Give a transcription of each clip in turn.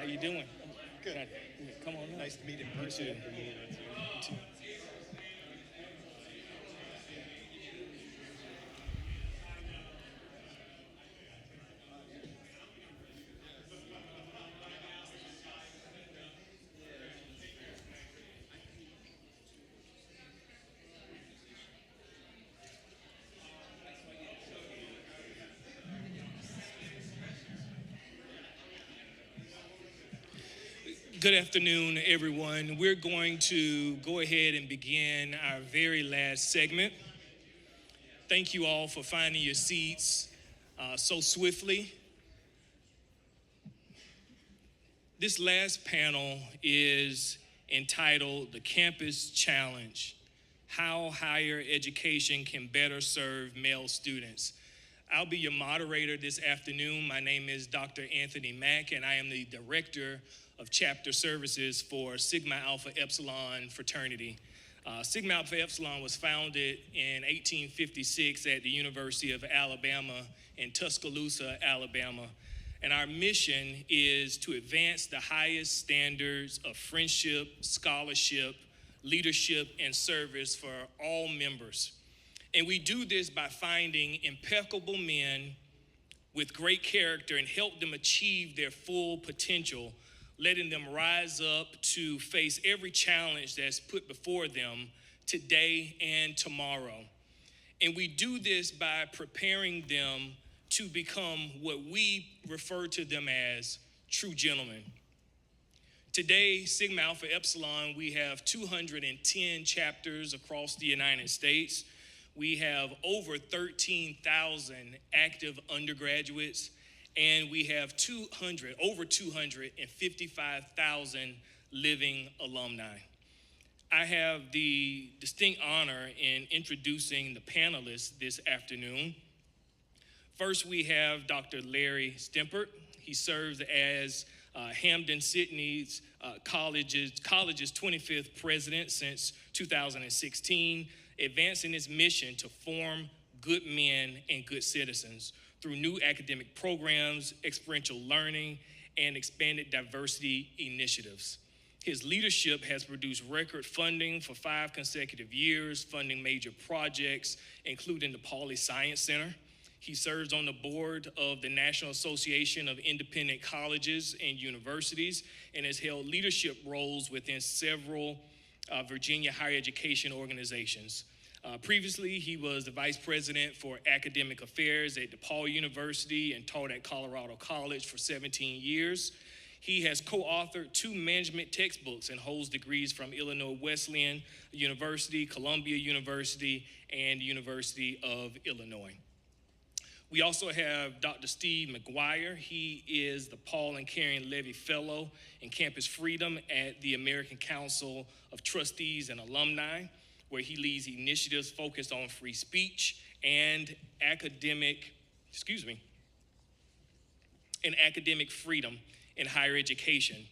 How you doing? Good. Come on in. Nice to meet in person. You too. Good afternoon, everyone. We're going to go ahead and begin our very last segment. Thank you all for finding your seats so swiftly. This last panel is entitled The Campus Challenge: How Higher Education Can Better Serve Male Students. I'll be your moderator this afternoon. My name is Dr. Anthony Mack, and I am the Director of Chapter Services for Sigma Alpha Epsilon fraternity. Sigma Alpha Epsilon was founded in 1856 at the University of Alabama in Tuscaloosa, Alabama. And our mission is to advance the highest standards of friendship, scholarship, leadership, and service for all members. And we do this by finding impeccable men with great character and help them achieve their full potential, letting them rise up to face every challenge that's put before them today and tomorrow. And we do this by preparing them to become what we refer to them as true gentlemen. Today, Sigma Alpha Epsilon, we have 210 chapters across the United States. We have over 13,000 active undergraduates, and we have over 255,000 living alumni. I have the distinct honor in introducing the panelists this afternoon. First, we have Dr. Larry Stempert. He serves as Hampden-Sydney College's 25th president since 2016, advancing his mission to form good men and good citizens through new academic programs, experiential learning, and expanded diversity initiatives. His leadership has produced record funding for 5 consecutive years, funding major projects, including the Pauley Science Center. He serves on the board of the National Association of Independent Colleges and Universities and has held leadership roles within several Virginia higher education organizations. Previously, he was the vice president for academic affairs at DePaul University and taught at Colorado College for 17 years. He has co-authored 2 management textbooks and holds degrees from Illinois Wesleyan University, Columbia University, and University of Illinois. We also have Dr. Steve McGuire. He is the Paul and Karen Levy Fellow in Campus Freedom at the American Council of Trustees and Alumni, where he leads initiatives focused on free speech and academic freedom in higher education.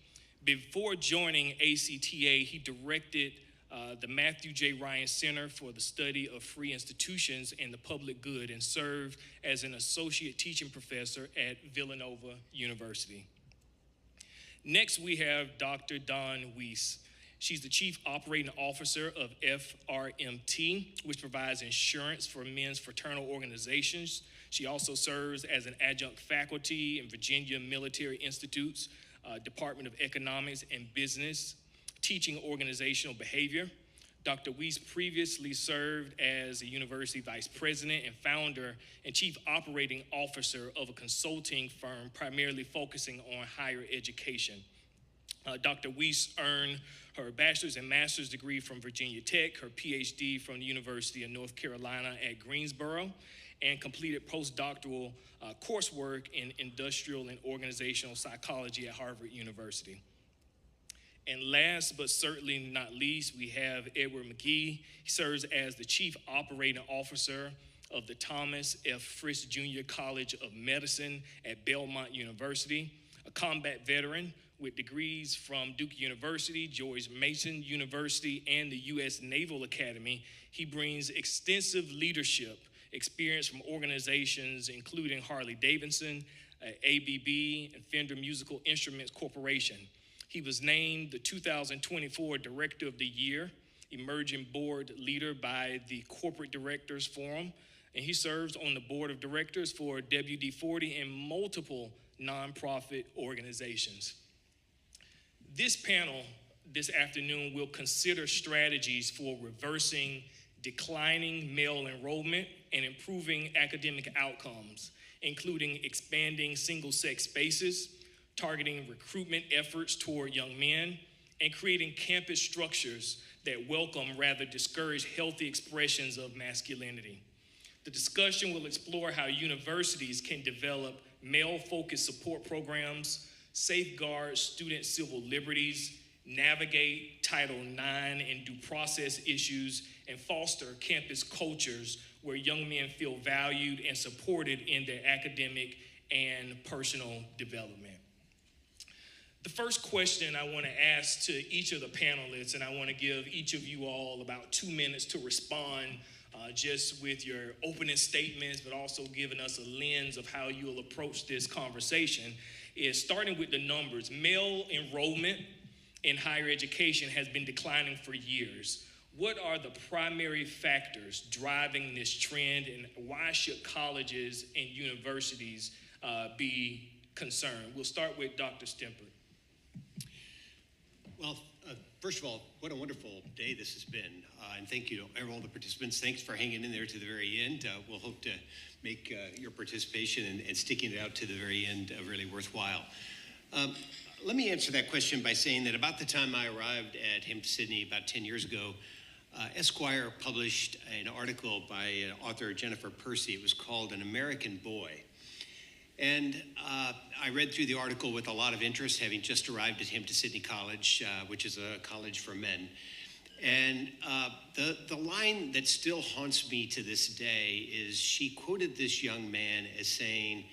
Before joining ACTA, he directed the Matthew J. Ryan Center for the Study of Free Institutions and the Public Good and served as an associate teaching professor at Villanova University. Next, we have Dr. Dawn Weiss. She's the Chief Operating Officer of FRMT, which provides insurance for men's fraternal organizations. She also serves as an adjunct faculty in Virginia Military Institute's Department of Economics and Business, teaching organizational behavior. Dr. Weiss previously served as a university vice president and founder and chief operating officer of a consulting firm primarily focusing on higher education. Dr. Weiss earned her bachelor's and master's degree from Virginia Tech, her PhD from the University of North Carolina at Greensboro, and completed postdoctoral coursework in industrial and organizational psychology at Harvard University. And last but certainly not least, we have Edward McGee. He serves as the Chief Operating Officer of the Thomas F. Frist Jr. College of Medicine at Belmont University, a combat veteran with degrees from Duke University, George Mason University, and the U.S. Naval Academy. He brings extensive leadership experience from organizations including Harley-Davidson, ABB, and Fender Musical Instruments Corporation. He was named the 2024 Director of the Year, Emerging Board Leader by the Corporate Directors Forum, and he serves on the board of directors for WD-40 and multiple nonprofit organizations. This panel this afternoon will consider strategies for reversing declining male enrollment and improving academic outcomes, including expanding single-sex spaces, targeting recruitment efforts toward young men, and creating campus structures that welcome rather discourage healthy expressions of masculinity. The discussion will explore how universities can develop male-focused support programs, safeguard student civil liberties, navigate Title IX and due process issues, and foster campus cultures where young men feel valued and supported in their academic and personal development. The first question I want to ask to each of the panelists, and I want to give each of you all about 2 minutes to respond just with your opening statements, but also giving us a lens of how you'll approach this conversation, is starting with the numbers. Male enrollment in higher education has been declining for years. What are the primary factors driving this trend, and why should colleges and universities be concerned? We'll start with Dr. Stemper. Well, first of all, what a wonderful day this has been, and thank you to all the participants. Thanks for hanging in there to the very end. We'll hope to make your participation and sticking it out to the very end really worthwhile. Let me answer that question by saying that about the time I arrived at Hampton Sydney about 10 years ago, Esquire published an article by author Jennifer Percy. It was called An American Boy. And I read through the article with a lot of interest, having just arrived at Hampton Sydney College, which is a college for men. And the line that still haunts me to this day is she quoted this young man as saying,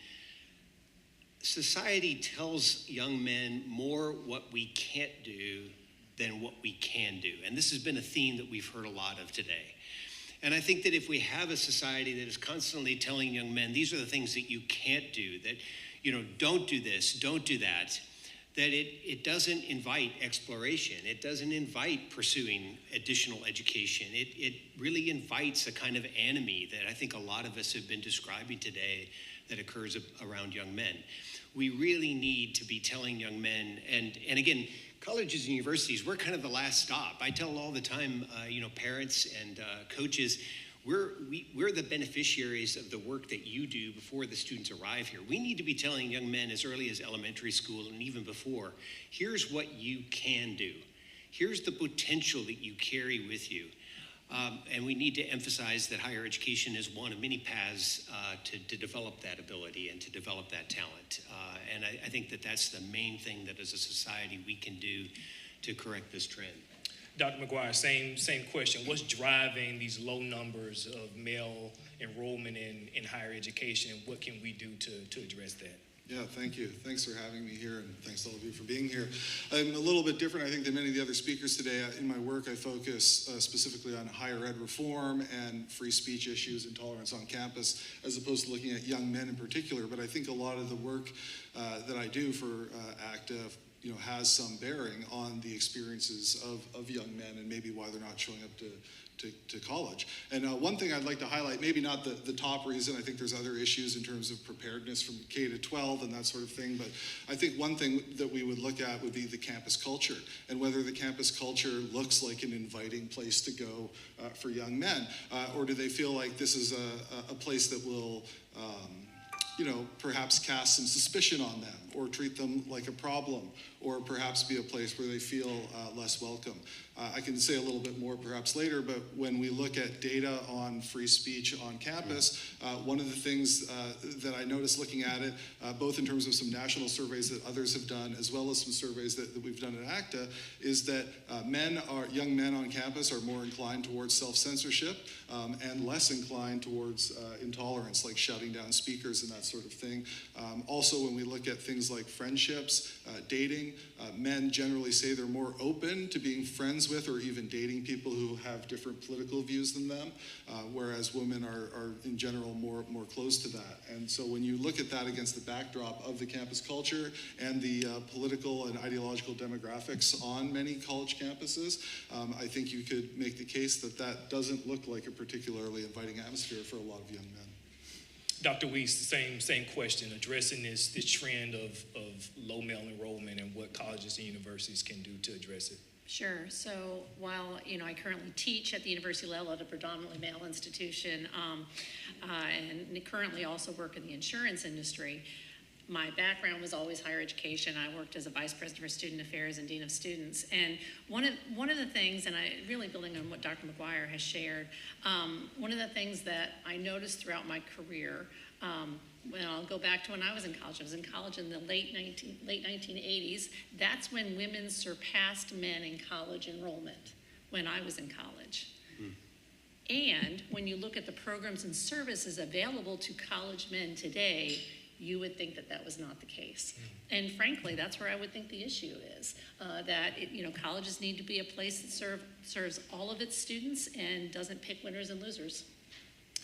"Society tells young men more what we can't do than what we can do." And this has been a theme that we've heard a lot of today. And I think that if we have a society that is constantly telling young men, these are the things that you can't do, that, don't do this, don't do that, that it doesn't invite exploration. It doesn't invite pursuing additional education. It really invites a kind of enemy that I think a lot of us have been describing today that occurs around young men. We really need to be telling young men, and again, colleges and universities, we're kind of the last stop. I tell all the time, parents and coaches, we're the beneficiaries of the work that you do before the students arrive here. We need to be telling young men as early as elementary school and even before, here's what you can do. Here's the potential that you carry with you. And we need to emphasize that higher education is one of many paths to develop that ability and to develop that talent. And I think that that's the main thing that as a society we can do to correct this trend. Dr. McGuire, same question. What's driving these low numbers of male enrollment in higher education, and what can we do to address that? Yeah, thank you. Thanks for having me here, and thanks to all of you for being here. I'm a little bit different, I think, than many of the other speakers today. In my work, I focus specifically on higher ed reform and free speech issues and tolerance on campus, as opposed to looking at young men in particular. But I think a lot of the work that I do for ACTA has some bearing on the experiences of young men and maybe why they're not showing up to college. And one thing I'd like to highlight, maybe not the top reason, I think there's other issues in terms of preparedness from K to 12 and that sort of thing, but I think one thing that we would look at would be the campus culture and whether the campus culture looks like an inviting place to go for young men, or do they feel like this is a place that will perhaps cast some suspicion on them or treat them like a problem, or perhaps be a place where they feel less welcome. I can say a little bit more perhaps later, but when we look at data on free speech on campus, one of the things that I noticed looking at it, both in terms of some national surveys that others have done, as well as some surveys that we've done at ACTA, is that young men on campus are more inclined towards self-censorship and less inclined towards intolerance, like shutting down speakers and that sort of thing. Also, when we look at things like friendships, dating, men generally say they're more open to being friends with or even dating people who have different political views than them, whereas women are in general more close to that. And so when you look at that against the backdrop of the campus culture and the political and ideological demographics on many college campuses, I think you could make the case that that doesn't look like a particularly inviting atmosphere for a lot of young men. Dr. Weiss, same question, addressing this trend of low male enrollment and what colleges and universities can do to address it. Sure. So while I currently teach at the university level at a predominantly male institution, and currently also work in the insurance industry, my background was always higher education. I worked as a vice president for student affairs and dean of students. And one of the things, and I really building on what Dr. McGuire has shared, one of the things that I noticed throughout my career, when I'll go back to when I was in college. I was in college in the late 1980s. That's when women surpassed men in college enrollment, when I was in college. And when you look at the programs and services available to college men today, you would think that that was not the case. And frankly, that's where I would think the issue is, that colleges need to be a place that serves all of its students and doesn't pick winners and losers.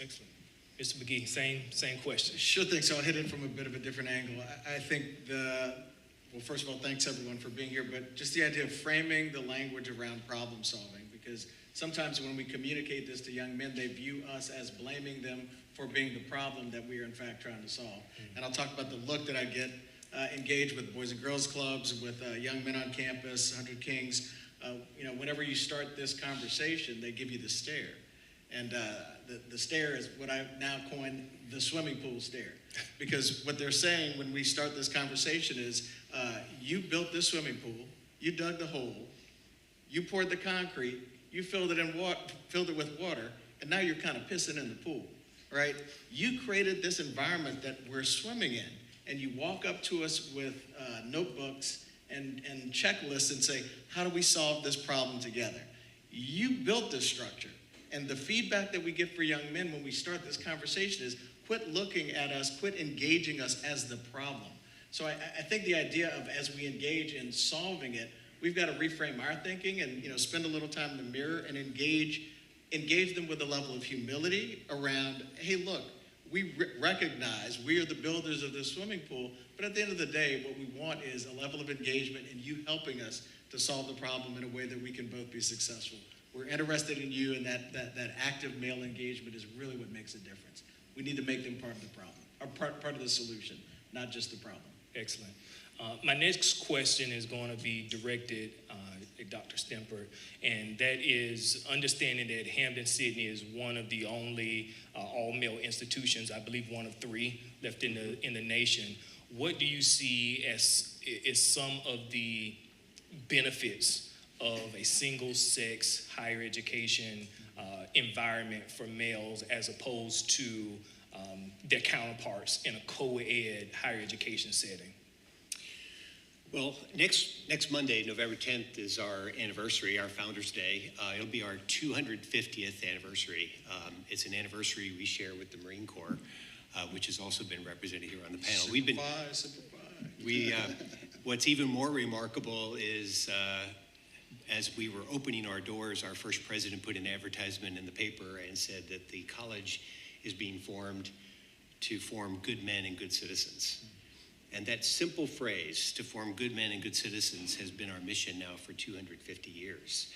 Excellent. Mr. McGee, same question. Sure thing, so I'll hit it from a bit of a different angle. I think well, first of all, thanks everyone for being here, but just the idea of framing the language around problem solving, because sometimes when we communicate this to young men, they view us as blaming them for being the problem that we are in fact trying to solve. And I'll talk about the look that I get engaged with Boys and Girls Clubs, with young men on campus, 100 Kings. Whenever you start this conversation, they give you the stare. And the stare is what I've now coined the swimming pool stare. Because what they're saying when we start this conversation is, you built this swimming pool, you dug the hole, you poured the concrete, you filled it with water, and now you're kind of pissing in the pool. Right? You created this environment that we're swimming in, and you walk up to us with notebooks and checklists and say, how do we solve this problem together? You built this structure, and the feedback that we get for young men when we start this conversation is quit looking at us, quit engaging us as the problem. So I think the idea of as we engage in solving it, we've got to reframe our thinking and spend a little time in the mirror and engage them with a level of humility around, hey, look, we recognize we are the builders of this swimming pool, but at the end of the day, what we want is a level of engagement and you helping us to solve the problem in a way that we can both be successful. We're interested in you, and that active male engagement is really what makes a difference. We need to make them part of the problem, or part of the solution, not just the problem. Excellent. My next question is going to be directed at Dr. Stemper, and that is understanding that Hampden-Sydney is one of the only all-male institutions, I believe one of 3 left in the nation. What do you see as some of the benefits of a single-sex higher education environment for males as opposed to their counterparts in a co-ed higher education setting? Well, next Monday, November 10th, is our anniversary, our Founders Day. It'll be our 250th anniversary. It's an anniversary we share with the Marine Corps, which has also been represented here on the panel. What's even more remarkable is as we were opening our doors, our first president put an advertisement in the paper and said that the college is being formed to form good men and good citizens. And that simple phrase, to form good men and good citizens, has been our mission now for 250 years.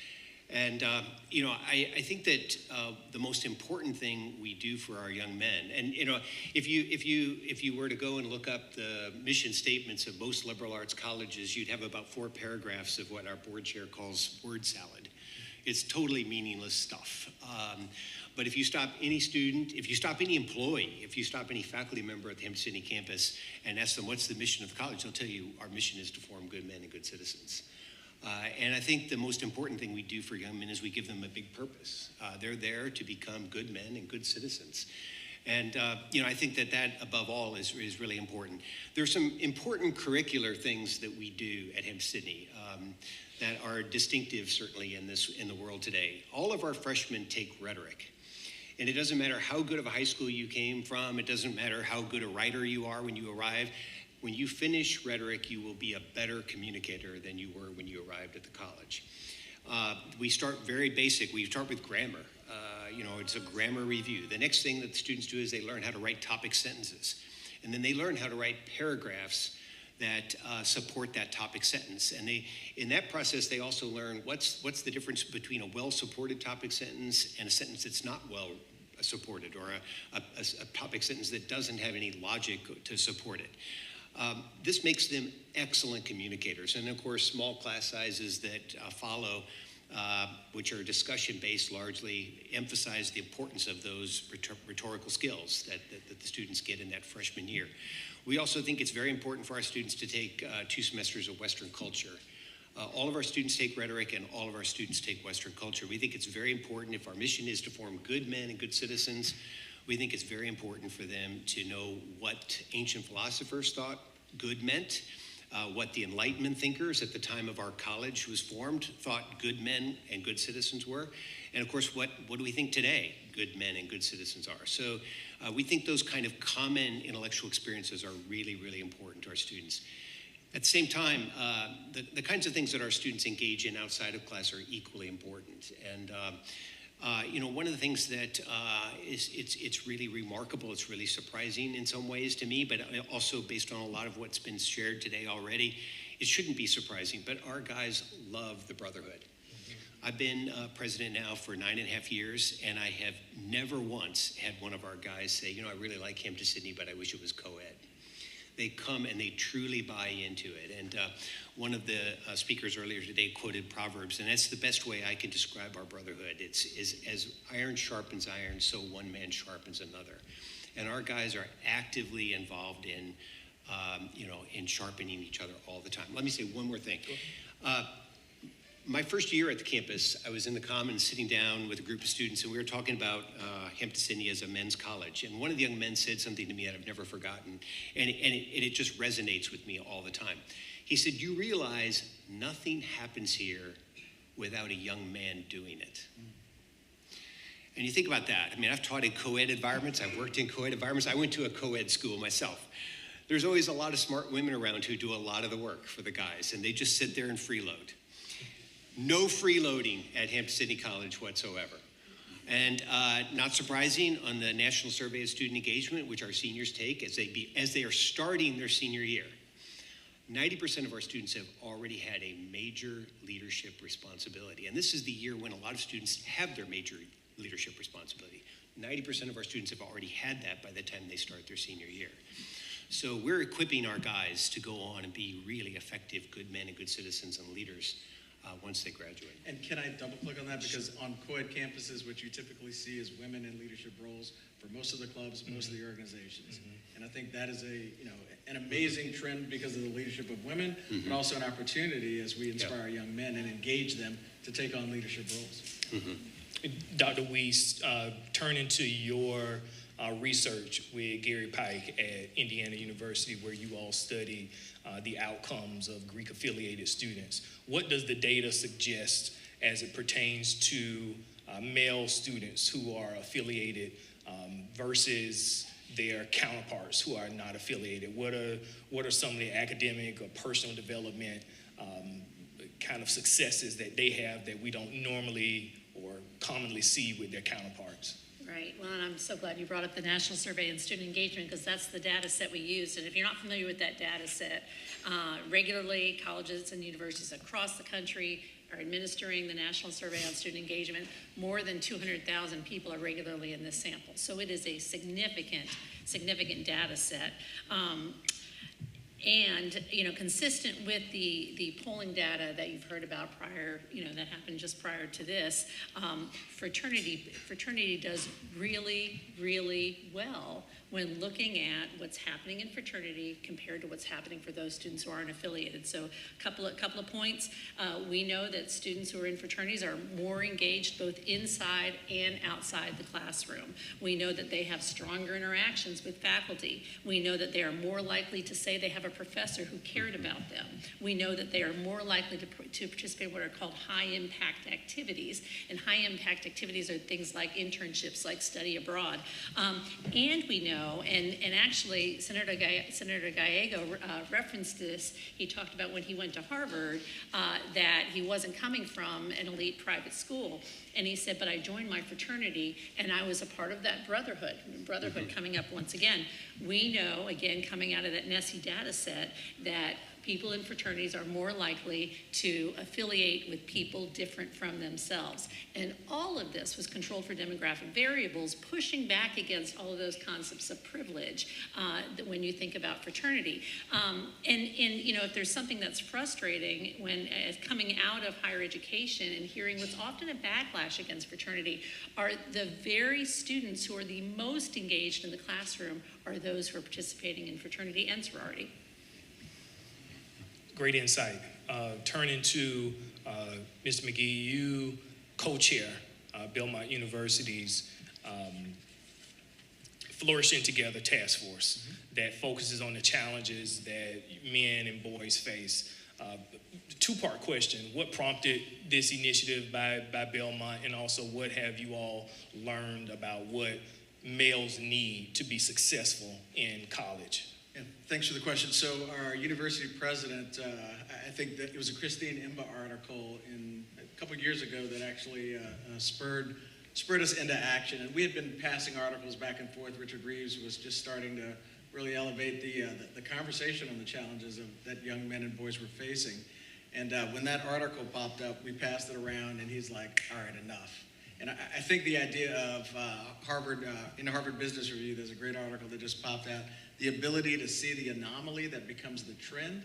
And, I think that the most important thing we do for our young men, and, if you were to go and look up the mission statements of most liberal arts colleges, you'd have about 4 paragraphs of what our board chair calls word salad. It's totally meaningless stuff. But if you stop any student, if you stop any employee, if you stop any faculty member at the Hampden-Sydney campus and ask them what's the mission of the college, they'll tell you our mission is to form good men and good citizens. And I think the most important thing we do for young men is we give them a big purpose. They're there to become good men and good citizens. And, I think that above all is really important. There's some important curricular things that we do at Hampden-Sydney that are distinctive, certainly, in the world today. All of our freshmen take rhetoric. And it doesn't matter how good of a high school you came from. It doesn't matter how good a writer you are when you arrive. When you finish rhetoric, you will be a better communicator than you were when you arrived at the college. We start very basic. We start with grammar. It's a grammar review. The next thing that the students do is they learn how to write topic sentences. And then they learn how to write paragraphs that support that topic sentence. And in that process, they also learn what's the difference between a well-supported topic sentence and a sentence that's not well supported, or a topic sentence that doesn't have any logic to support it. This makes them excellent communicators. And of course, small class sizes that follow, which are discussion-based, largely emphasize the importance of those rhetorical skills that the students get in that freshman year. We also think it's very important for our students to take 2 semesters of Western culture. All of our students take rhetoric, and all of our students take Western culture. We think it's very important, if our mission is to form good men and good citizens, we think it's very important for them to know what ancient philosophers thought good meant, what the Enlightenment thinkers at the time of our college was formed thought good men and good citizens were, and of course, what do we think today good men and good citizens are? So we think those kind of common intellectual experiences are really, really important to our students. At the same time, the kinds of things that our students engage in outside of class are equally important. And one of the things that it's really remarkable, it's really surprising in some ways to me, but also based on a lot of what's been shared today already, it shouldn't be surprising, but our guys love the brotherhood. I've been president now for 9.5 years, and I have never once had one of our guys say, I really like Hampton-Sydney, but I wish it was co-ed. They come and they truly buy into it. And one of the speakers earlier today quoted Proverbs, and that's the best way I can describe our brotherhood. It's as iron sharpens iron, so one man sharpens another. And our guys are actively involved in, in sharpening each other all the time. Let me say one more thing. My first year at the campus, I was in the Commons sitting down with a group of students, and we were talking about Hampton-Sydney as a men's college. And one of the young men said something to me that I've never forgotten, and it just resonates with me all the time. He said, "You realize nothing happens here without a young man doing it." And you think about that. I mean, I've taught in co-ed environments. I've worked in co-ed environments. I went to a co-ed school myself. There's always a lot of smart women around who do a lot of the work for the guys, and they just sit there and freeload. No freeloading at Hampton-Sydney College whatsoever. And not surprising, on the National Survey of Student Engagement, which our seniors take as they are starting their senior year, 90% of our students have already had a major leadership responsibility. And this is the year when a lot of students have their major leadership responsibility. 90% of our students have already had that by the time they start their senior year. So we're equipping our guys to go on and be really effective good men and good citizens and leaders once they graduate. And can I double click on that? Because on co-ed campuses, what you typically see is women in leadership roles for most of the clubs, most of the organizations. And I think that is an amazing trend because of the leadership of women, but also an opportunity as we inspire young men and engage them to take on leadership roles. Dr. Weiss, turning to your research with Gary Pike at Indiana University, where you all study the outcomes of Greek-affiliated students. What does the data suggest as it pertains to male students who are affiliated versus their counterparts who are not affiliated? What are some of the academic or personal development kind of successes that they have that we don't normally or commonly see with their counterparts? Right. Well, and I'm so glad you brought up the National Survey and Student Engagement, because that's the data set we used. And if you're not familiar with that data set, regularly colleges and universities across the country are administering the National Survey on Student Engagement. More than 200,000 people are regularly in this sample. So it is a significant data set. And, consistent with the polling data that you've heard about prior, that happened just prior to this, fraternity does really, really well when looking at what's happening in fraternity compared to what's happening for those students who aren't affiliated. So a couple of points. We know that students who are in fraternities are more engaged both inside and outside the classroom. We know that they have stronger interactions with faculty. We know that they are more likely to say they have a professor who cared about them. We know that they are more likely to participate in what are called high-impact activities. And high-impact activities are things like internships, like study abroad. And we know, and actually Senator Gallego referenced this. He talked about when he went to Harvard that he wasn't coming from an elite private school. And he said, but I joined my fraternity and I was a part of that brotherhood coming up once again. We know, again, coming out of that NESI data set, that people in fraternities are more likely to affiliate with people different from themselves. And all of this was controlled for demographic variables, pushing back against all of those concepts of privilege that when you think about fraternity. And you know, if there's something that's frustrating when coming out of higher education and hearing what's often a backlash against fraternity, are the very students who are the most engaged in the classroom are those who are participating in fraternity and sorority. Great insight. Turning to Ms. McGee, you co-chair Belmont University's Flourishing Together task force that focuses on the challenges that men and boys face. Two-part question: what prompted this initiative by Belmont, and also what have you all learned about what males need to be successful in college? Yeah, thanks for the question. So our university president, I think that it was a Christine Imba article a couple of years ago that actually spurred us into action. And we had been passing articles back and forth. Richard Reeves was just starting to really elevate the conversation on the challenges that young men and boys were facing. And when that article popped up, we passed it around, and he's like, all right, enough. And I think the idea of Harvard, in the Harvard Business Review, there's a great article that just popped out. The ability to see the anomaly that becomes the trend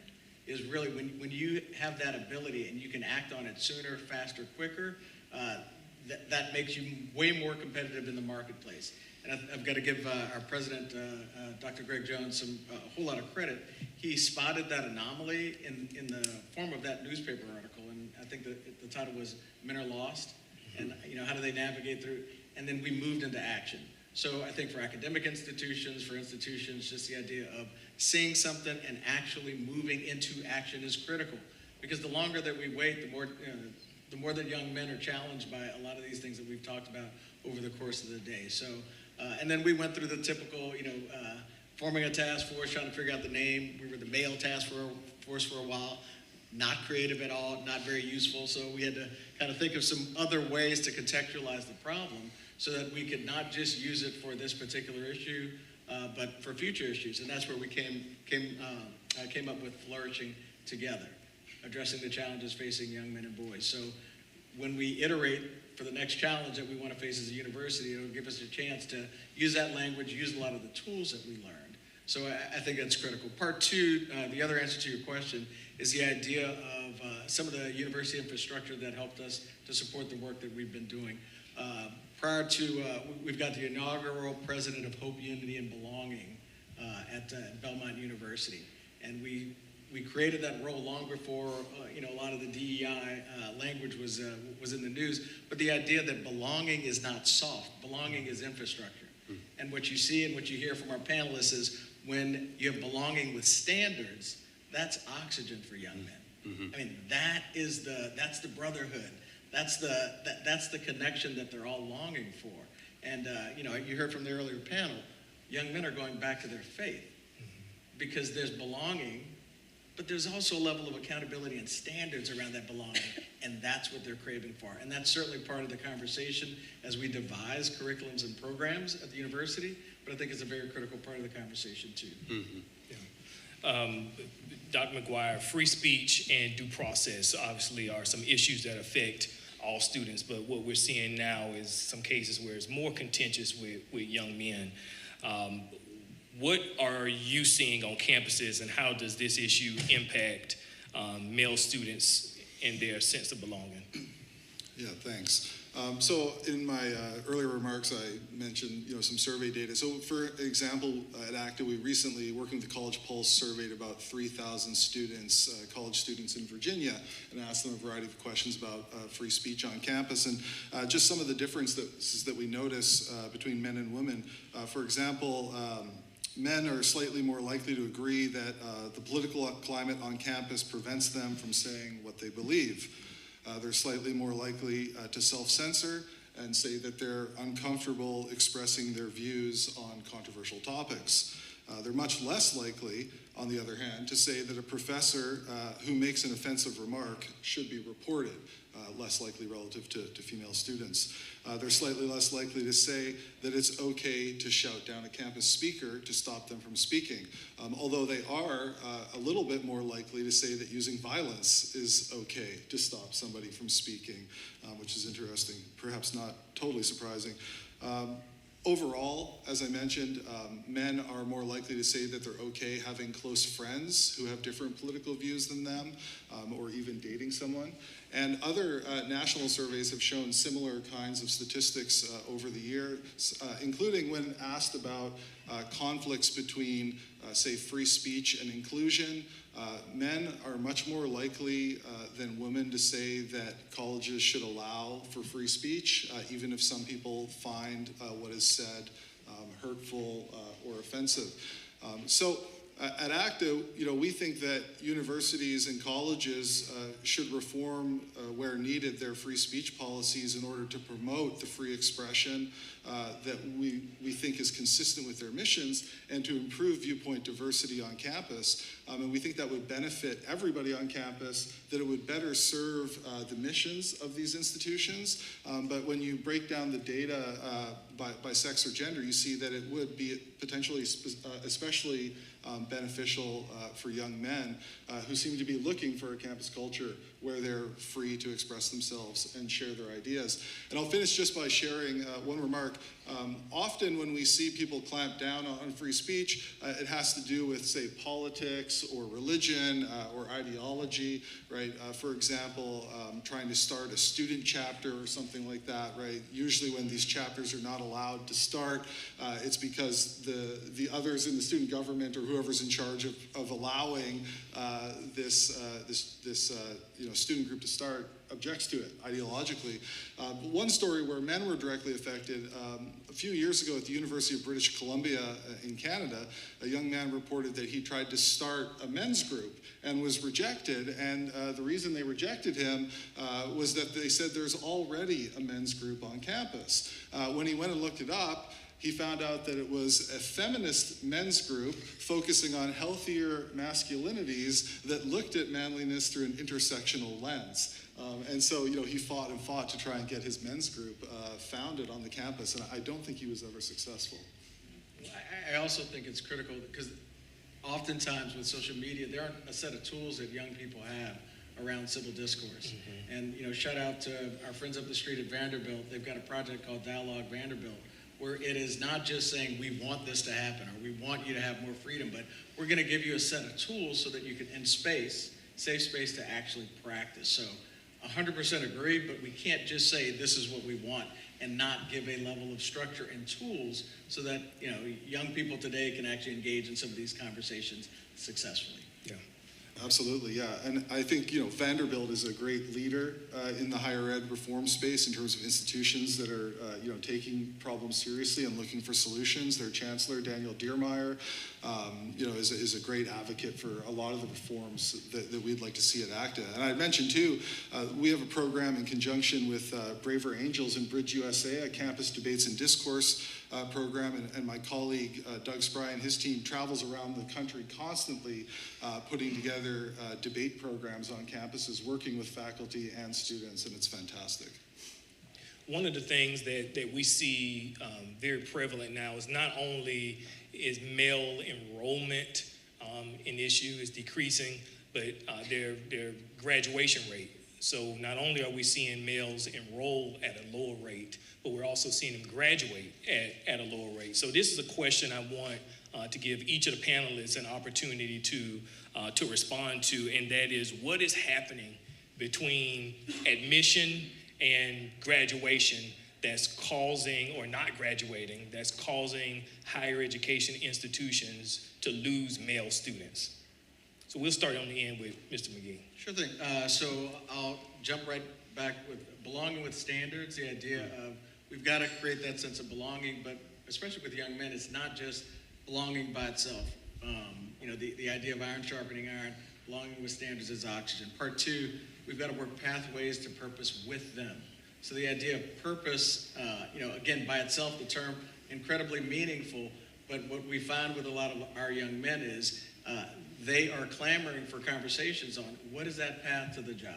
is really, when you have that ability and you can act on it sooner, faster, quicker, that makes you way more competitive in the marketplace. And I've got to give our president, Dr. Greg Jones, a whole lot of credit. He spotted that anomaly in the form of that newspaper article, and I think the title was "Men Are Lost," and how do they navigate through? And then we moved into action. So I think for academic institutions, just the idea of seeing something and actually moving into action is critical. Because the longer that we wait, the more that young men are challenged by a lot of these things that we've talked about over the course of the day. So, and then we went through the typical, forming a task force, trying to figure out the name. We were the male task force for a while. Not creative at all, not very useful. So we had to kind of think of some other ways to contextualize the problem, so that we could not just use it for this particular issue, but for future issues. And that's where we came up with Flourishing Together, addressing the challenges facing young men and boys. So when we iterate for the next challenge that we want to face as a university, it'll give us a chance to use that language, use a lot of the tools that we learned. So I think that's critical. Part two, the other answer to your question, is the idea of some of the university infrastructure that helped us to support the work that we've been doing. Prior to, we've got the inaugural president of Hope, Unity, and Belonging at Belmont University. And we created that role long before, a lot of the DEI language was in the news. But the idea that belonging is not soft, belonging is infrastructure. And what you see and what you hear from our panelists is when you have belonging with standards, that's oxygen for young men. I mean, that's the brotherhood. That's the connection that they're all longing for. And, you heard from the earlier panel, young men are going back to their faith because there's belonging, but there's also a level of accountability and standards around that belonging, and that's what they're craving for. And that's certainly part of the conversation as we devise curriculums and programs at the university, but I think it's a very critical part of the conversation too. Dr. McGuire, free speech and due process obviously are some issues that affect all students, but what we're seeing now is some cases where it's more contentious with young men. What are you seeing on campuses, and how does this issue impact male students in their sense of belonging? Yeah, thanks. So in my earlier remarks, I mentioned some survey data. So for example, at ACTA, we recently, working with the College Pulse, surveyed about 3,000 students, college students in Virginia, and asked them a variety of questions about free speech on campus. And just some of the differences that we notice between men and women. For example, men are slightly more likely to agree that the political climate on campus prevents them from saying what they believe. They're slightly more likely to self-censor and say that they're uncomfortable expressing their views on controversial topics. They're much less likely, on the other hand, to say that a professor who makes an offensive remark should be reported, less likely relative to female students. They're slightly less likely to say that it's okay to shout down a campus speaker to stop them from speaking, although they are a little bit more likely to say that using violence is okay to stop somebody from speaking, which is interesting, perhaps not totally surprising. Overall, as I mentioned, men are more likely to say that they're okay having close friends who have different political views than them, or even dating someone. And other national surveys have shown similar kinds of statistics over the years, including when asked about conflicts between, say, free speech and inclusion. Men are much more likely than women to say that colleges should allow for free speech, even if some people find what is said hurtful or offensive. So at ACTA, we think that universities and colleges should reform, where needed, their free speech policies in order to promote the free expression that we think is consistent with their missions, and to improve viewpoint diversity on campus. And we think that would benefit everybody on campus, that it would better serve the missions of these institutions. But when you break down the data by sex or gender, you see that it would be potentially especially beneficial for young men who seem to be looking for a campus culture where they're free to express themselves and share their ideas. And I'll finish just by sharing one remark. Often when we see people clamp down on free speech, it has to do with, say, politics or religion or ideology, right? For example, trying to start a student chapter or something like that, right? Usually when these chapters are not allowed to start, it's because the others in the student government or whoever's in charge of allowing this student group to start objects to it ideologically. One story where men were directly affected, a few years ago at the University of British Columbia in Canada, a young man reported that he tried to start a men's group and was rejected. And the reason they rejected him was that they said there's already a men's group on campus. When he went and looked it up, he found out that it was a feminist men's group focusing on healthier masculinities that looked at manliness through an intersectional lens. And so, he fought and fought to try and get his men's group founded on the campus, and I don't think he was ever successful. I also think it's critical because oftentimes with social media, there aren't a set of tools that young people have around civil discourse. Mm-hmm. And, shout out to our friends up the street at Vanderbilt. They've got a project called Dialogue Vanderbilt, where it is not just saying we want this to happen or we want you to have more freedom, but we're going to give you a set of tools so that you can, in safe space to actually practice. So 100% agree, but we can't just say this is what we want and not give a level of structure and tools so that young people today can actually engage in some of these conversations successfully. Yeah. Absolutely, yeah. And I think, Vanderbilt is a great leader in the higher ed reform space in terms of institutions that are, taking problems seriously and looking for solutions. Their chancellor, Daniel Diermeier, is a great advocate for a lot of the reforms that we'd like to see at ACTA. And I mentioned, too, we have a program in conjunction with Braver Angels and Bridge USA, a campus debates and discourse program, and my colleague Doug Spry and his team travels around the country constantly putting together debate programs on campuses, working with faculty and students, and it's fantastic. One of the things that we see very prevalent now is not only is male enrollment an issue, is decreasing, but their graduation rate. So not only are we seeing males enroll at a lower rate, but we're also seeing them graduate at a lower rate. So this is a question I want to give each of the panelists an opportunity to respond to, and that is, what is happening between admission and graduation that's causing, or not graduating, that's causing higher education institutions to lose male students? So we'll start on the end with Mr. McGee. Sure thing. So I'll jump right back with belonging with standards, the idea of we've got to create that sense of belonging, but especially with young men, it's not just belonging by itself. The idea of iron sharpening iron, belonging with standards is oxygen. Part two, we've got to work pathways to purpose with them. So the idea of purpose, again, by itself, the term incredibly meaningful, but what we find with a lot of our young men is they are clamoring for conversations on what is that path to the job.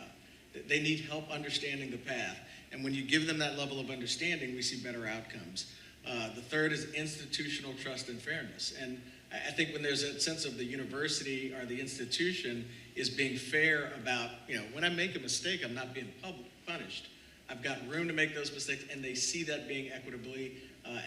They need help understanding the path. And when you give them that level of understanding, we see better outcomes. The third is institutional trust and fairness. And I think when there's a sense of the university or the institution is being fair about, when I make a mistake, I'm not being punished. I've got room to make those mistakes, and they see that being equitably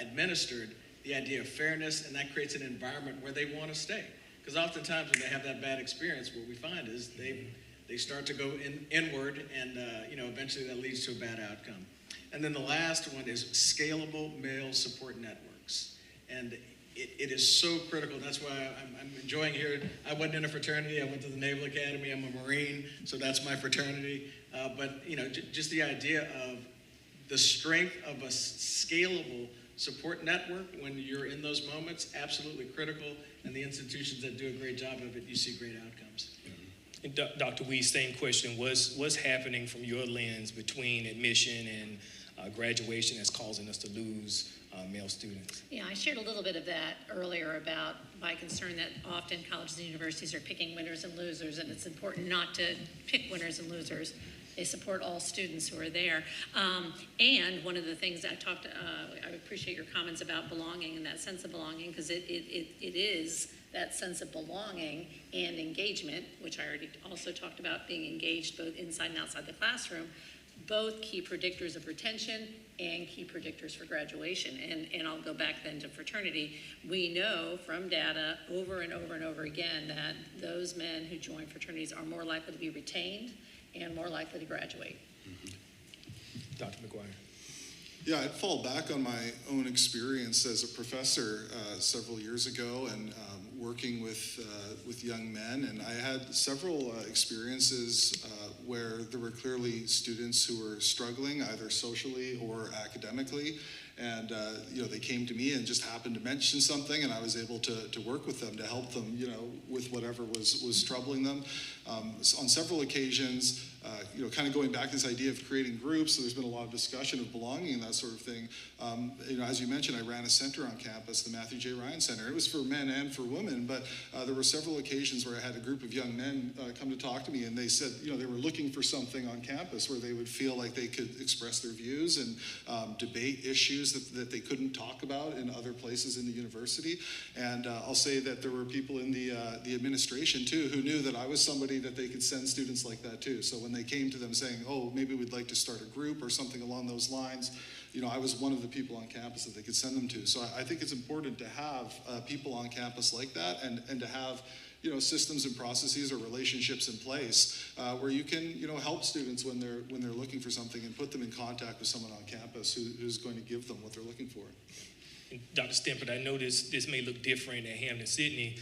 administered, the idea of fairness, and that creates an environment where they want to stay. Because oftentimes when they have that bad experience, what we find is they start to go inward, and eventually that leads to a bad outcome. And then the last one is scalable male support networks. And it is so critical. That's why I'm enjoying here. I wasn't in a fraternity. I went to the Naval Academy. I'm a Marine, so that's my fraternity. But just the idea of the strength of a scalable support network when you're in those moments, absolutely critical. And the institutions that do a great job of it, you see great outcomes. And Dr. Wee, same question. What's happening from your lens between admission and graduation that's causing us to lose male students? Yeah, I shared a little bit of that earlier about my concern that often colleges and universities are picking winners and losers, and it's important not to pick winners and losers. They support all students who are there. And one of the things that I appreciate your comments about belonging and that sense of belonging, because it is that sense of belonging and engagement, which I already also talked about, being engaged both inside and outside the classroom, both key predictors of retention and key predictors for graduation. And I'll go back then to fraternity. We know from data over and over and over again that those men who join fraternities are more likely to be retained and more likely to graduate. Dr. McGuire. Yeah, I'd fall back on my own experience as a professor several years ago and working with young men. And I had several experiences where there were clearly students who were struggling either socially or academically. And they came to me and just happened to mention something, and I was able to work with them to help them, with whatever was troubling them. On several occasions, kind of going back to this idea of creating groups, so there's been a lot of discussion of belonging and that sort of thing. As you mentioned, I ran a center on campus, the Matthew J. Ryan Center. It was for men and for women, but there were several occasions where I had a group of young men come to talk to me, and they said, they were looking for something on campus where they would feel like they could express their views and debate issues that they couldn't talk about in other places in the university. And I'll say that there were people in the administration too who knew that I was somebody that they could send students like that too. So when they came to them saying, oh, maybe we'd like to start a group or something along those lines, I was one of the people on campus that they could send them to. So I think it's important to have people on campus like that and to have systems and processes or relationships in place where you can, help students when they're looking for something and put them in contact with someone on campus who's going to give them what they're looking for. And Dr. Stempert, I know this may look different at Hampden-Sydney,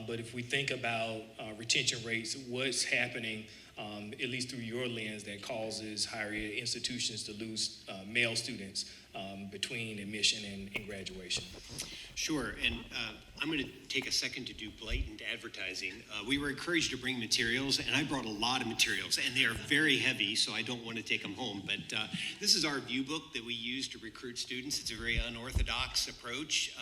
but if we think about retention rates, what's happening, at least through your lens, that causes higher ed institutions to lose male students between admission and graduation? Sure, and I'm going to take a second to do blatant advertising. We were encouraged to bring materials, and I brought a lot of materials, and they are very heavy, so I don't want to take them home. But this is our view book that we use to recruit students. It's a very unorthodox approach.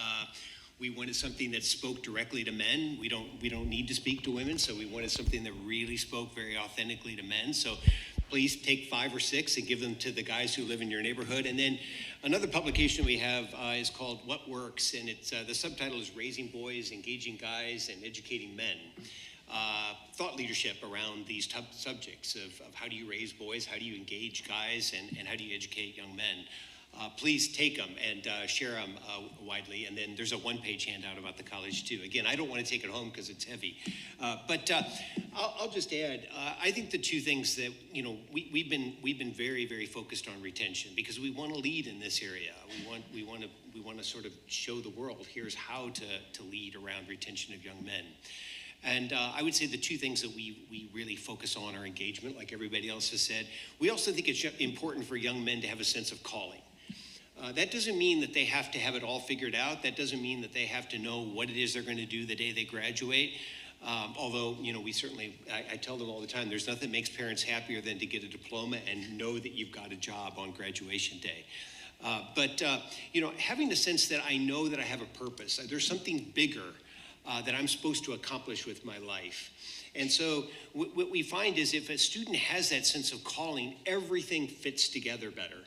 We wanted something that spoke directly to men. We don't need to speak to women, so we wanted something that really spoke very authentically to men. So please take 5 or 6 and give them to the guys who live in your neighborhood. And then another publication we have is called What Works, and it's the subtitle is Raising Boys, Engaging Guys, and Educating Men. Thought leadership around these subjects of how do you raise boys, how do you engage guys, and how do you educate young men. Please take them and share them widely. And then there's a one-page handout about the college too. Again, I don't want to take it home because it's heavy. But I'll just add, I think the two things that, we've been very, very focused on retention because we want to lead in this area. We want to sort of show the world, here's how to lead around retention of young men. And I would say the two things that we really focus on are engagement, like everybody else has said. We also think it's important for young men to have a sense of calling. That doesn't mean that they have to have it all figured out. That doesn't mean that they have to know what it is they're going to do the day they graduate. Although, we certainly, I tell them all the time, there's nothing that makes parents happier than to get a diploma and know that you've got a job on graduation day. But having the sense that I know that I have a purpose, there's something bigger that I'm supposed to accomplish with my life. And so what we find is if a student has that sense of calling, everything fits together better.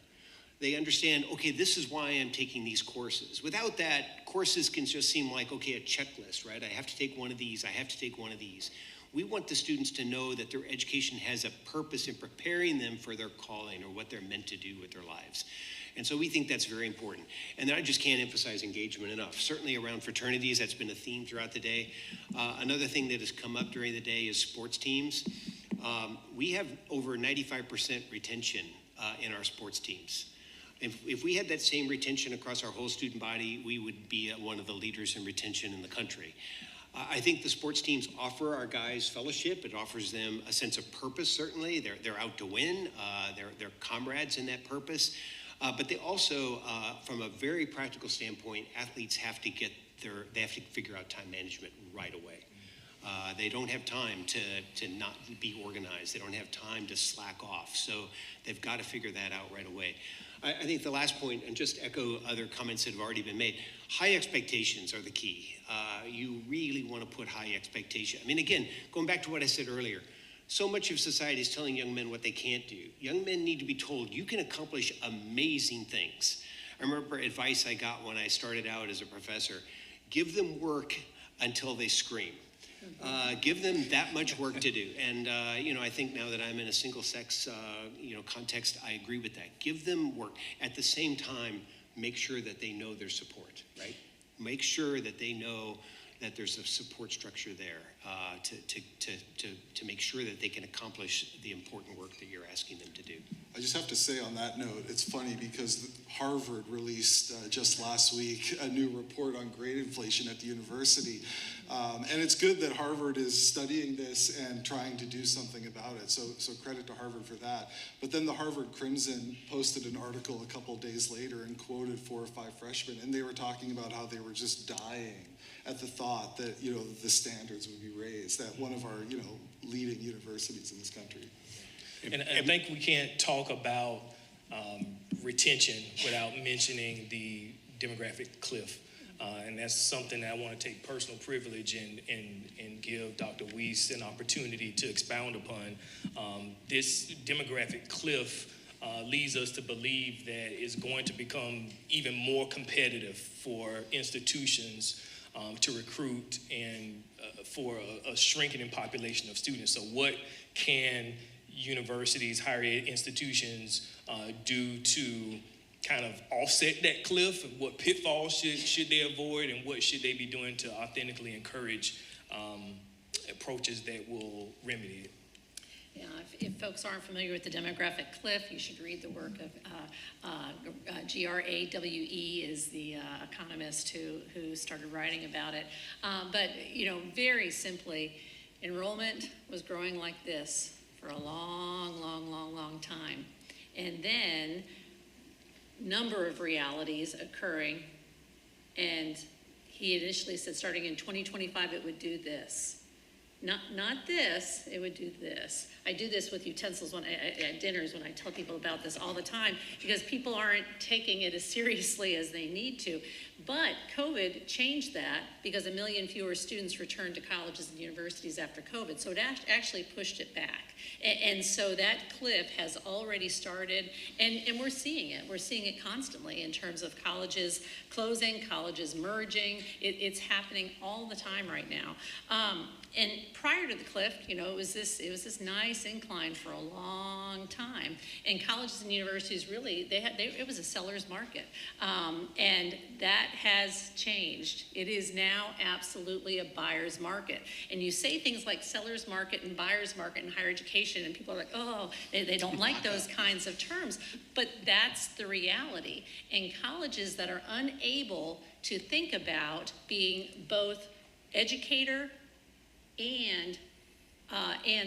They understand, okay, this is why I'm taking these courses. Without that, courses can just seem like, okay, a checklist, right? I have to take one of these, I have to take one of these. We want the students to know that their education has a purpose in preparing them for their calling or what they're meant to do with their lives. And so we think that's very important. And then I just can't emphasize engagement enough. Certainly around fraternities, that's been a theme throughout the day. Another thing that has come up during the day is sports teams. We have over 95% retention in our sports teams. If we had that same retention across our whole student body, we would be one of the leaders in retention in the country. I think the sports teams offer our guys fellowship. It offers them a sense of purpose, certainly. They're out to win. They're comrades in that purpose. But they also, from a very practical standpoint, athletes have to they have to figure out time management right away. They don't have time to not be organized. They don't have time to slack off. So they've got to figure that out right away. I think the last point, and just echo other comments that have already been made, high expectations are the key. You really want to put high expectations. I mean, again, going back to what I said earlier, so much of society is telling young men what they can't do. Young men need to be told, you can accomplish amazing things. I remember advice I got when I started out as a professor, give them work until they scream. Give them that much work to do. And, I think now that I'm in a single-sex, context, I agree with that. Give them work. At the same time, make sure that they know their support, right? Make sure that they know that there's a support structure there to make sure that they can accomplish the important work that you're asking them to do. I just have to say on that note, it's funny because Harvard released just last week a new report on grade inflation at the university. And it's good that Harvard is studying this and trying to do something about it. So credit to Harvard for that. But then the Harvard Crimson posted an article a couple days later and quoted 4 or 5 freshmen. And they were talking about how they were just dying at the thought that, the standards would be raised at one of our, leading universities in this country. And I think we can't talk about retention without mentioning the demographic cliff. And that's something that I want to take personal privilege and give Dr. Weiss an opportunity to expound upon. This demographic cliff leads us to believe that it's going to become even more competitive for institutions to recruit and for a shrinking population of students. So what can universities, higher ed institutions do to kind of offset that cliff? What pitfalls should they avoid, and what should they be doing to authentically encourage approaches that will remedy it? Yeah, if folks aren't familiar with the demographic cliff, you should read the work of Grawe is the economist who started writing about it. But, very simply, enrollment was growing like this for a long time. And then number of realities occurring, and he initially said starting in 2025 it would do this. Not this, it would do this. I do this with utensils at dinners when I tell people about this all the time because people aren't taking it as seriously as they need to. But COVID changed that because 1 million fewer students returned to colleges and universities after COVID. So it actually pushed it back. And so that cliff has already started, and we're seeing it. We're seeing it constantly in terms of colleges closing, colleges merging. It's happening all the time right now. And prior to the cliff, it was this nice incline for a long time. And colleges and universities really, it was a seller's market. And that has changed. It is now absolutely a buyer's market. And you say things like seller's market and buyer's market in higher education, and people are like, oh, they don't like those kinds of terms. But that's the reality. And colleges that are unable to think about being both educator and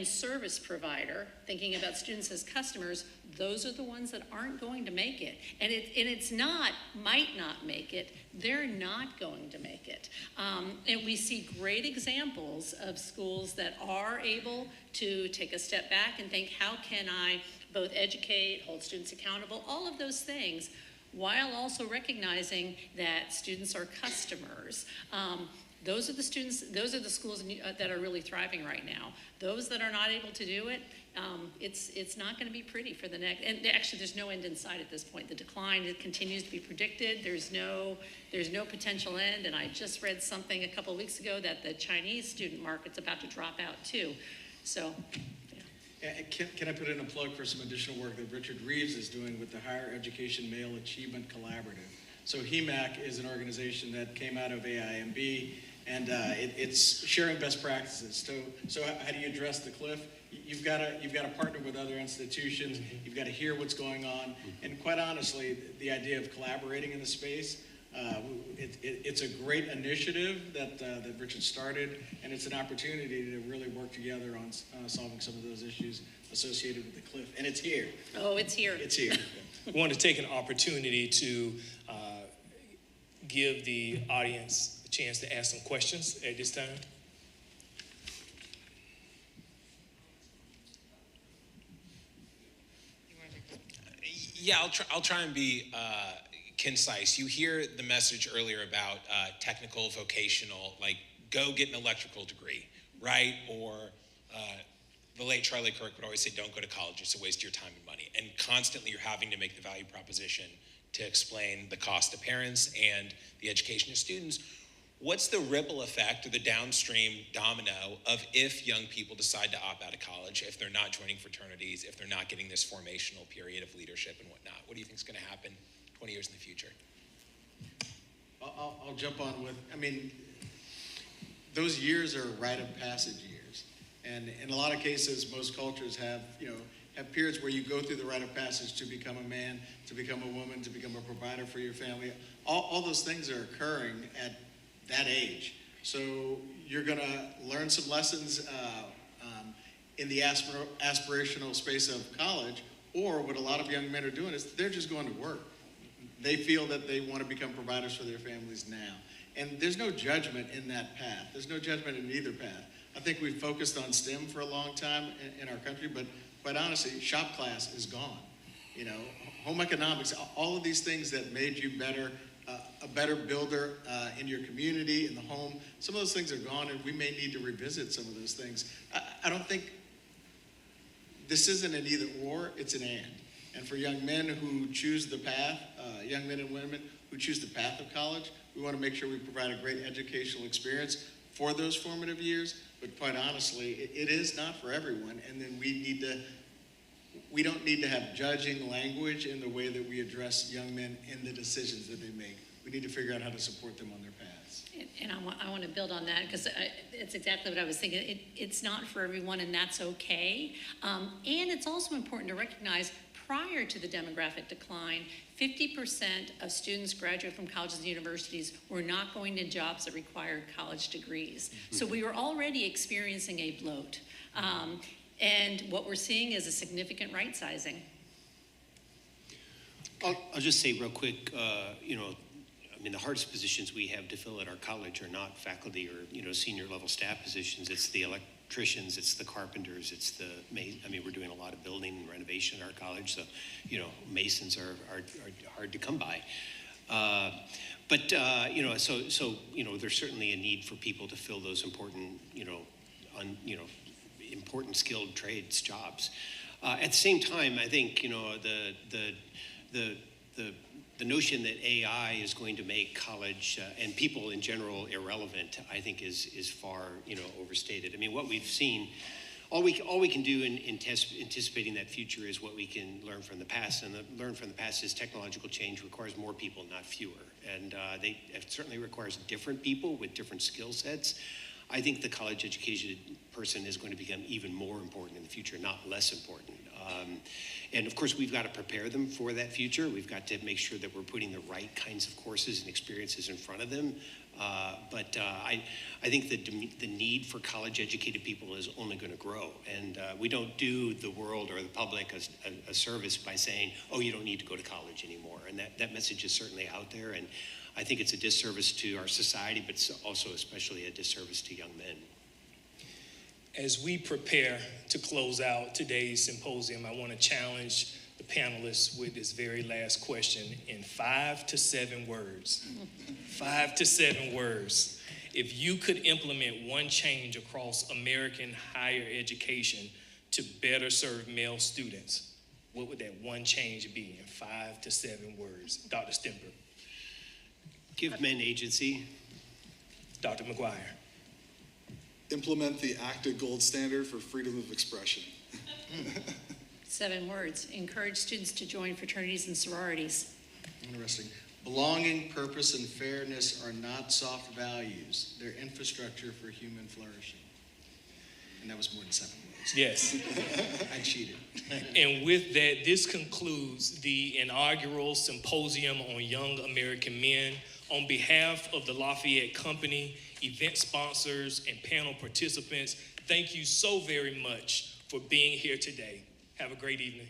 service provider, thinking about students as customers, those are the ones that aren't going to make it. And it's not, might not make it, they're not going to make it. And we see great examples of schools that are able to take a step back and think, how can I both educate, hold students accountable, all of those things, while also recognizing that students are customers. Those are the schools that are really thriving right now. Those that are not able to do it, it's not going to be pretty for the next, and actually there's no end in sight at this point. The decline, it continues to be predicted. There's no potential end, and I just read something a couple of weeks ago that the Chinese student market's about to drop out too. So, yeah. Can I put in a plug for some additional work that Richard Reeves is doing with the Higher Education Male Achievement Collaborative? So Mack is an organization that came out of AIMB, and it's sharing best practices. So how do you address the cliff? You've got to partner with other institutions. You've got to hear what's going on. And quite honestly, the idea of collaborating in the space, it's a great initiative that Richard started, and it's an opportunity to really work together on solving some of those issues associated with the cliff. And it's here. Oh, it's here. It's here. We want to take an opportunity to give the audience a chance to ask some questions at this time. Yeah, I'll try and be concise. You hear the message earlier about technical, vocational, like go get an electrical degree, right? Or the late Charlie Kirk would always say, don't go to college, it's a waste of your time and money. And constantly you're having to make the value proposition to explain the cost to parents and the education of students. What's the ripple effect or the downstream domino of if young people decide to opt out of college, if they're not joining fraternities, if they're not getting this formational period of leadership and whatnot? What do you think is going to happen 20 years in the future? I'll jump on with, those years are rite of passage years. And in a lot of cases, most cultures have periods where you go through the rite of passage to become a man, to become a woman, to become a provider for your family. All those things are occurring at that age. So you're going to learn some lessons in the aspirational space of college, or what a lot of young men are doing is they're just going to work. They feel that they want to become providers for their families now. And there's no judgment in that path. There's no judgment in either path. I think we've focused on STEM for a long time in our country, but quite honestly, shop class is gone. Home economics, all of these things that made you better, a better builder in your community, in the home, some of those things are gone, and we may need to revisit some of those things. I don't think this isn't an either or, it's an and. And for young men who choose the path, young men and women who choose the path of college, we want to make sure we provide a great educational experience for those formative years. But quite honestly, it is not for everyone. And then we don't need to have judging language in the way that we address young men in the decisions that they make. We need to figure out how to support them on their paths. And I want to build on that, because it's exactly what I was thinking. It's not for everyone, and that's okay. And it's also important to recognize, prior to the demographic decline, 50% of students graduate from colleges and universities were not going to jobs that required college degrees. So we were already experiencing a bloat. And what we're seeing is a significant right sizing. I'll just say real quick, the hardest positions we have to fill at our college are not faculty or, senior level staff positions. It's the electricians, it's the carpenters, it's the, we're doing a lot of building and renovation at our college, so, masons are hard to come by. There's certainly a need for people to fill those important, important skilled trades jobs. At the same time, I think, the the notion that AI is going to make college and people in general irrelevant, I think is far, overstated. I mean, what we've seen, all we can do in anticipating that future is what we can learn from the past, and learn from the past is technological change requires more people, not fewer, and it certainly requires different people with different skill sets. I think the college educated person is going to become even more important in the future, not less important. And of course, we've got to prepare them for that future. We've got to make sure that we're putting the right kinds of courses and experiences in front of them. But I think the need for college-educated people is only going to grow. And we don't do the world or the public a service by saying, oh, you don't need to go to college anymore. And that message is certainly out there. And I think it's a disservice to our society, but it's also especially a disservice to young men. As we prepare to close out today's symposium, I want to challenge the panelists with this very last question in 5 to 7 words. 5 to 7 words. If you could implement one change across American higher education to better serve male students, what would that one change be in 5 to 7 words? Dr. Stemper. Give men agency. Dr. McGuire. Implement the ACTA gold standard for freedom of expression. 7 words. Encourage students to join fraternities and sororities. Interesting. Belonging, purpose, and fairness are not soft values. They're infrastructure for human flourishing. And that was more than 7 words. Yes. I cheated. And with that, this concludes the inaugural Symposium on Young American Men. On behalf of the Lafayette Company, event sponsors, and panel participants, thank you so very much for being here today. Have a great evening.